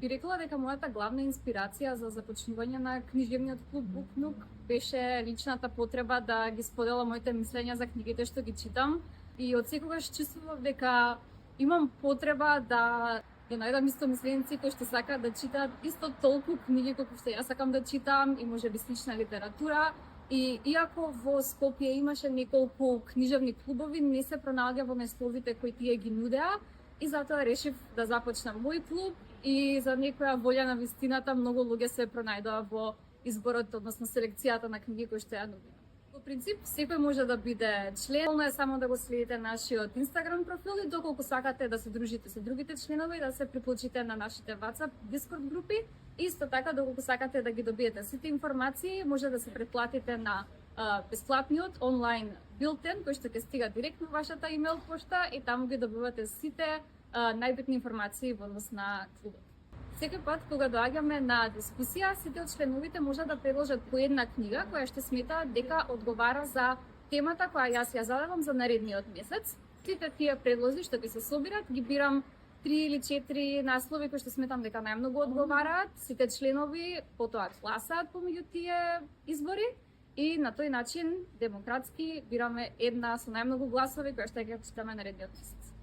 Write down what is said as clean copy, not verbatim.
Би рекла дека мојата главна инспирација за започнување на книжевниот клуб Укнук беше личната потреба да ги споделам моите мислења за книгите што ги читам и од секогаш чувствував дека имам потреба да најдам истомисленици кои што сакаат да читаат исто толку книги колку што јас сакам да читам и можеби слична литература. И иако во Скопје имаше неколку книжевни клубови, не се пронаоѓа во местовите кои тие ги нудеа и затоа решив да започнам мој клуб и за некоја волја на вистината многу луѓе се пронајдоа во изборот, односно селекцијата на книги кои што ја нудиме. Во принцип, секој може да биде член, но е само да го следите нашиот Инстаграм профил и доколку сакате да се дружите со другите членови, да се приклучите на нашите WhatsApp, Discord групи. Исто така, доколку сакате да ги добиете сите информации, може да се претплатите на бесплатниот онлайн билтен, кој што ќе стига директно во вашата имейл пошта и таму ги добивате сите најбитни информации во однос на клубот. Секој пат кога доаѓаме на дискусија, сите од членовите може да предложат по една книга која што сметаат дека одговара за темата која јас ја задавам за наредниот месец. Сите тие предлози што ќе се собират, ги бирам 3 или 4 наслови кои што сметам дека најмногу одговараат. Сите членови потоа гласаат помеѓу тие избори и на тој начин демократски бираме една со најмногу гласови која што ќе читаме наредниот месец.